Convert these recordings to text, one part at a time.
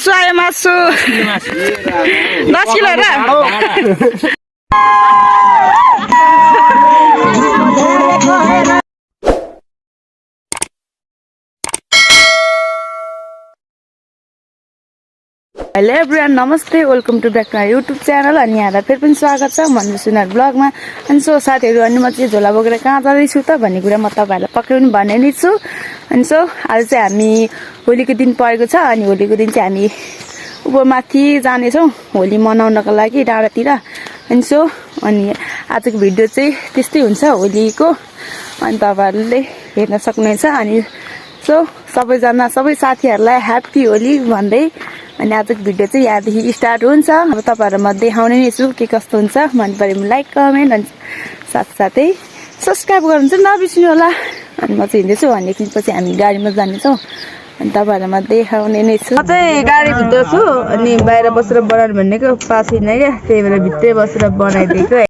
Suaya masuk. 10 kilo dah. Hello everyone, namaste, welcome to back to my YouTube channel. अनि यहाँलाई फेरि पनि स्वागत छ मन्जु सुनार ब्लगमा। अनि सो साथीहरु, अनि म चाहिँ झोला बोकेर कहाँ जाँदैछु त भन्ने कुरा म तपाईहरुलाई पक्कै पनि भन्ने नै छु। अनि सो आज चाहिँ हामी होलीको दिन परेको छ अनि होलीको दिन चाहिँ हामी उपमाथि जाने छौं होली मनाउनको लागि डाँडातिर। अनि सो अनि आजको भिडियो चाहिँ त्यस्तै हुन्छ होलीको। अनि तपाईहरुले हेर्न सक्नुहुन्छ। अनि सो सबैजना सबै साथीहरुलाई ह्यापी होली भन्दै अनि आजको भिडियो चाहिँ यहाँदेखि स्टार्ट हुन्छ। अब तपाईहरुमा देखाउने नै छु के कस्तो हुन्छ। मन परेमा लाइक कमेन्ट अनि साथसाथै सब्स्क्राइब गर्नु चाहिँ नबिर्सिनु होला। अनि म चाहिँ हिँड्दैछु अनि एकछिनपछि हामी गाडीमा जानेछौँ अनि तपाईहरुमा देखाउने नै छु। म चाहिँ गाडी भित्र छु अनि बाहिर बसेर बनाउनु भनेको पास छैन क्या, त्यही भएर भित्रै बसेर बनाइदिएको।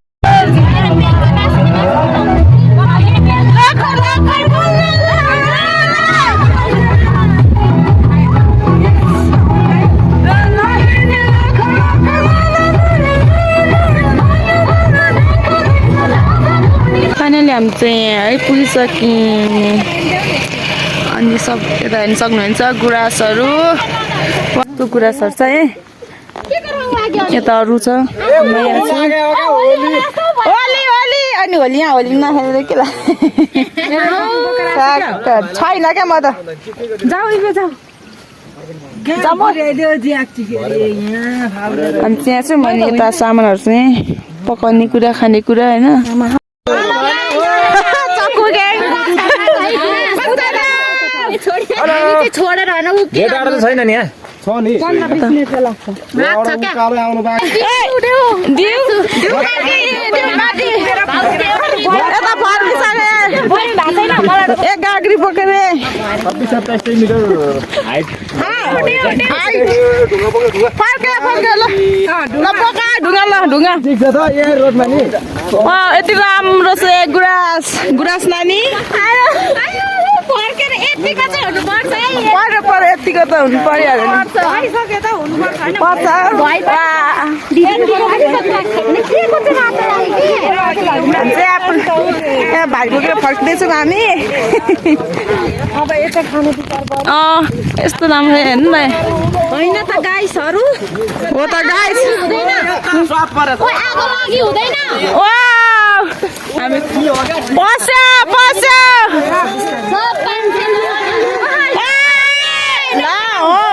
फाइनली हामी चाहिँ है पुगिसक्यौँ। अनि सब यता हेर्न सक्नुहुन्छ गुराँसहरू, कस्तो गुराँसहरू छ है। यता अरू छ होली होली अनि होली यहाँ होली नखेलेर के छैन क्या। म त अनि त्यहाँ चाहिँ मैले यता सामानहरू चाहिँ पकाउने कुरा खाने कुरा होइन। छोडेर छैन नि छ नि 15-20 मिनेट लाग्छ। कालो आउनु बाकी एक गाग्री पकेर 26-27 मिटर हाइट ढुङ्गा ठिक छ त यहाँ रोडमा नि। यति राम्रो छ गुराँस नानी। यतिको त हुनु परिहाल्यो नि। यहाँ भाइ बोकेर फर्किँदैछौँ हामी। यस्तो राम्रो हेर्नु न होइन त गाइसहरू हो त गाइस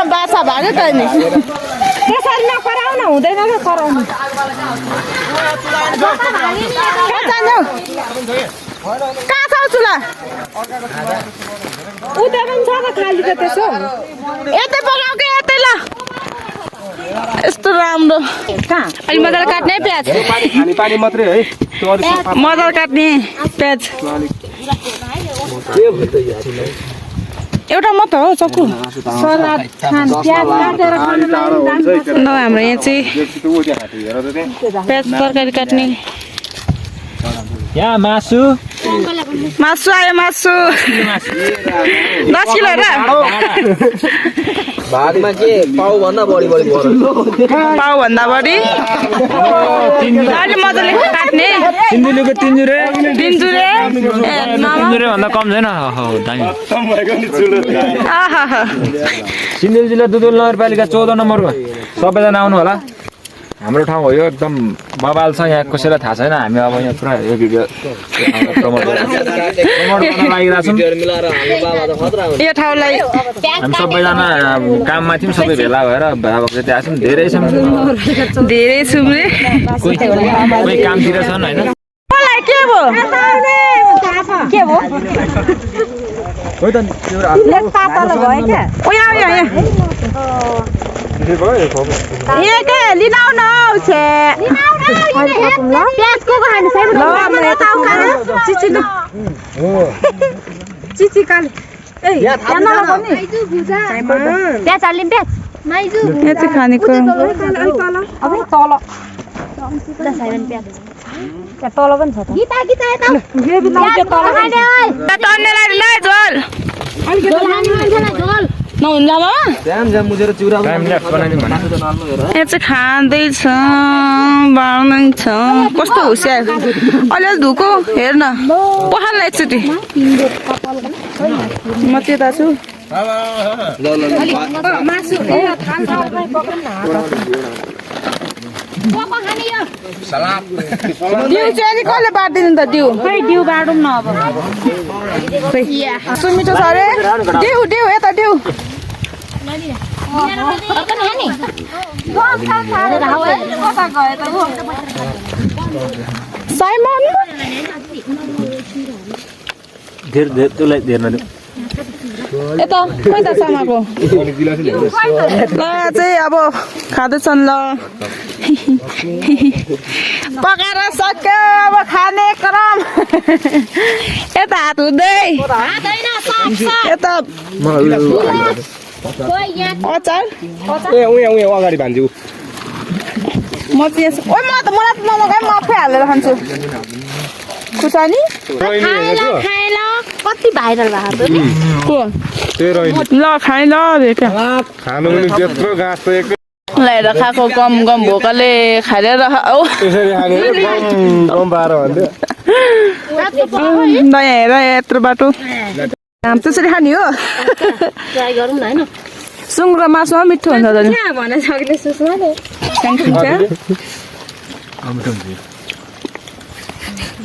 बाछा भाग्यो त नि त्यसरी नकराउन हुँदैन क्या कराउनु। कहाँ छ चुला उता पनि छ त खाली त त्यसो यतै पकाउ के यतै ल। यस्तो राम्रो अलि मजाले काट्ने प्याज पानी मात्रै है मजाले काट्ने प्याज एउटा मात्र हो चक्कु सलाद खान प्याज काटेर खानु न। हाम्रो यहाँ चाहिँ प्याज तरकारी काट्ने। यहाँ मासु आयो मासु 10 किलो र भागमा के पाउ भन्दा बढी पाउ भन्दा बढी अलि मजाले काट्ने। सिन्धुलीको तिनजुरे भन्दा कम छैन दामी। आहा सिन्धुली जिल्ला दुधुल नगरपालिका 14 नम्बरको सबैजना आउनु होला। हाम्रो ठाउँ हो यो, एकदम बबाल छ। यहाँ कसैलाई थाहा छैन हामी अब यहाँ पुरा यो भिडियो प्रमोट गर्न लागिरहेको छौँ। यो ठाउँलाई हामी सबैजना काममा थियौँ, सबै भेला भएर भएको चाहिँ त्यहाँ छौँ। धेरै छौँ रे कोही कामतिर छन् होइन। के भो खानेको तल पनि छ त गीता यता तन्नेलाई ल झोल झोल खाने मान्छेलाई झोल नहुन्छ मामा जाम जाम मुजेर चिउरा टाइम ल्याप्स बनाइदिउँ भने यहाँ चाहिँ खाँदैछ बनाउँछ कस्तो होसियार अलिअलि धुको हेर न पखाल्न एकचोटि म त्यता छु दिउ चाहिँ अनि कसले बाँडिदिनु त दिउ दिउ बाँडौँ न अब सुमिठो छ अरे दिउ दिउ यता दिउ साइमन धेर धेर त्यसलाई धेर नदिउँ यता खोइ त सामाको ल चाहिँ अब खाँदैछन् ल पकाएर सक्यो अब खाने क्रम यता हात हुँदै यता अचार ए उहाँ अगाडि भान्ज्यू म चाहिँ मलाई त नमगाए म आफै हालेर खान्छु खुर्सानी कति भाइरल भएको ल खाइ ल भेट्यो खानु पनि त्यत्रो गाँस त एक लगाएर खाएको गम गम भोकले खाएर औ त्यसरी खाने कम पाएर भन्थ्यो नयाँ हेर यत्रो बाटो त्यसरी खाने हो ट्राई गरौँ न हैन सुँगुर मासुमा मिठो हुन्छ त कहाँ भन्न सक्ने सुस्माले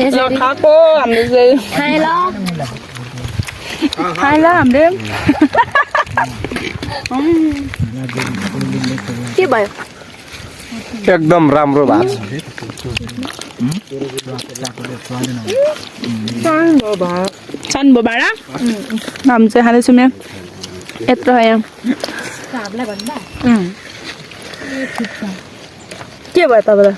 यसरी खाएको हामीले खाए ल खाइला हामीले के भयो एकदम राम्रो भएको छन् भो भाडा हामी चाहिँ खाँदैछौँ यहाँ यत्रो यहाँ के भयो तपाईँलाई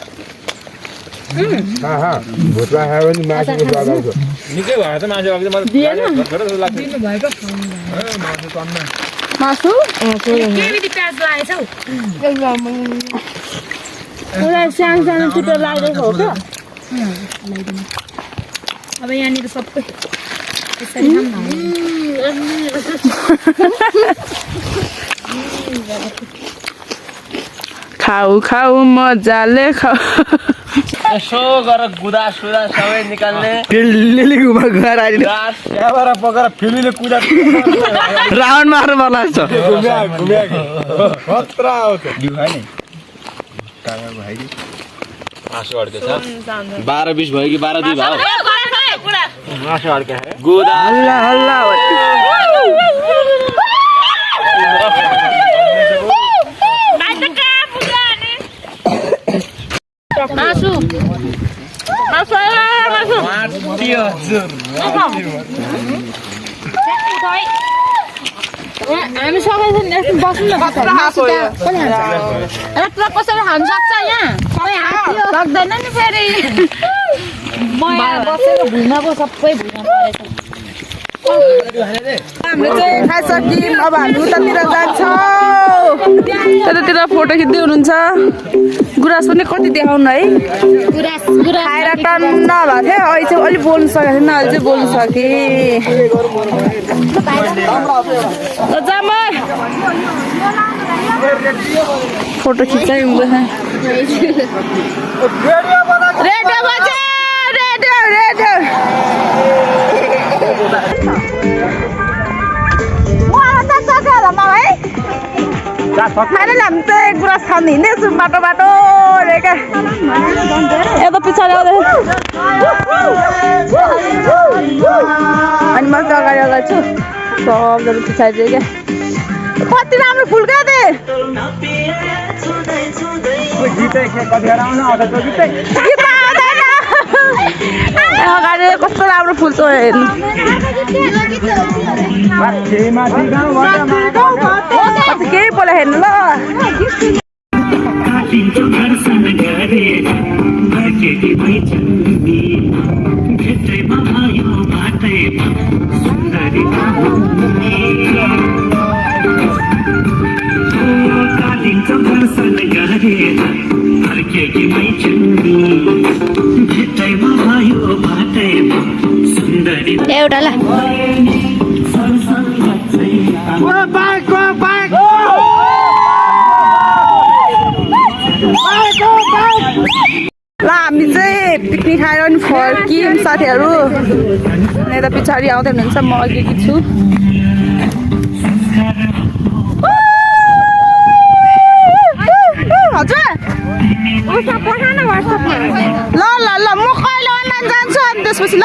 भुत्ला खायो भने मासुको स्वाद आउँछ निकै भयो त मासु अघि मासु सानो सानो टुक्रा लाग्दैछ हो क्या अब यहाँनिर सबै यसरी खाऊ खाऊ मजाले खाऊ यसो गरेर गुदा सुदा सबै निकाल्ने फिल्ली घुमा गएर अहिले त्यहाँबाट पकाएर फिल्लीले कुदा राउन्ड मार्नु पर्ला जस्तो खतरा आउँछ मासु अड्केछ 12-20 भयो कि 12-2 भयो मासु अड्के गुदा हल्ला हल्ला मासु मासु मासु हामी सबैजना यस्तो बस्नु न यत्रो कसरी खानु सक्छ यहाँ सबै हात सक्दैन नि फेरि बसेर भुइँमा पो सबै भुइँमा परेछ हामीले चाहिँ खाइसक्यौँ अब हामी उतातिर जान्छौँ त्यतातिर फोटो खिच्दै हुनुहुन्छ गुराँस पनि कति देखाउनु है खाएर टन्न भएको थियो अहिले चाहिँ अलिक बोल्नु सकेको थिएन अहिले चाहिँ बोल्नु सकेँ फोटो खिच्दै हुँदैछ रेडियो बजा रेडियो रेडियो फाइनली हामी चाहिँ गुराँस खानु हिँड्दैछौँ बाटो बाटो रेका यता पछाडि आउँदै अनि म चाहिँ अगाडि अगाडि छु सबजना पछाडि क्या कति राम्रो फुल क्या अगाडि कस्तो राम्रो फुल छ हेर्नु केही बोला हेर्नु ल एउटा ल पिकनिक खाएर पनि फर्कियौँ साथीहरू। अनि यता पछाडि आउँदै हुनुहुन्छ, म अघि छु। हजुर ल ल ल म कहिले अनलाइन जान्छु अनि त्यसपछि ल।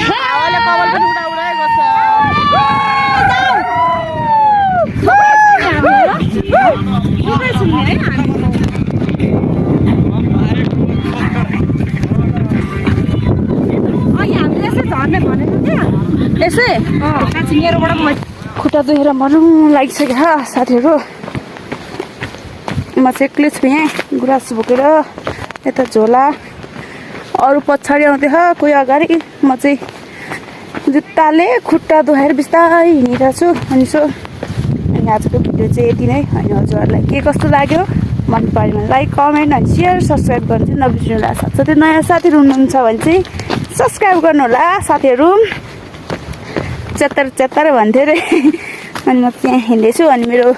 हावाले कपाल पनि उडाइ गर्छ। यसै खुट्टा दुखेर मरौँ लागिसक्यो साथीहरू। म चाहिँ एक्लै छु यहाँ गुराँस बोकेर, यता झोला अरू पछाडि आउँदै कोही अगाडि। म चाहिँ जुत्ताले खुट्टा दुखाएर बिस्तारै हिँडिरहेको छु। अनि आजको भिडियो चाहिँ यति नै। अनि हजुरहरूलाई के कस्तो लाग्यो मन पऱ्यो भने लाइक कमेन्ट अनि सेयर सब्सक्राइब गर्नु चाहिँ नबिर्सिनु होला। साथसाथै नयाँ साथीहरू हुनुहुन्छ भने चाहिँ सब्सक्राइब गर्नु होला साथीहरू। च्यात्तर भन्थ्यो अरे अनि म त्यहाँ हिँड्दैछु। अनि मेरो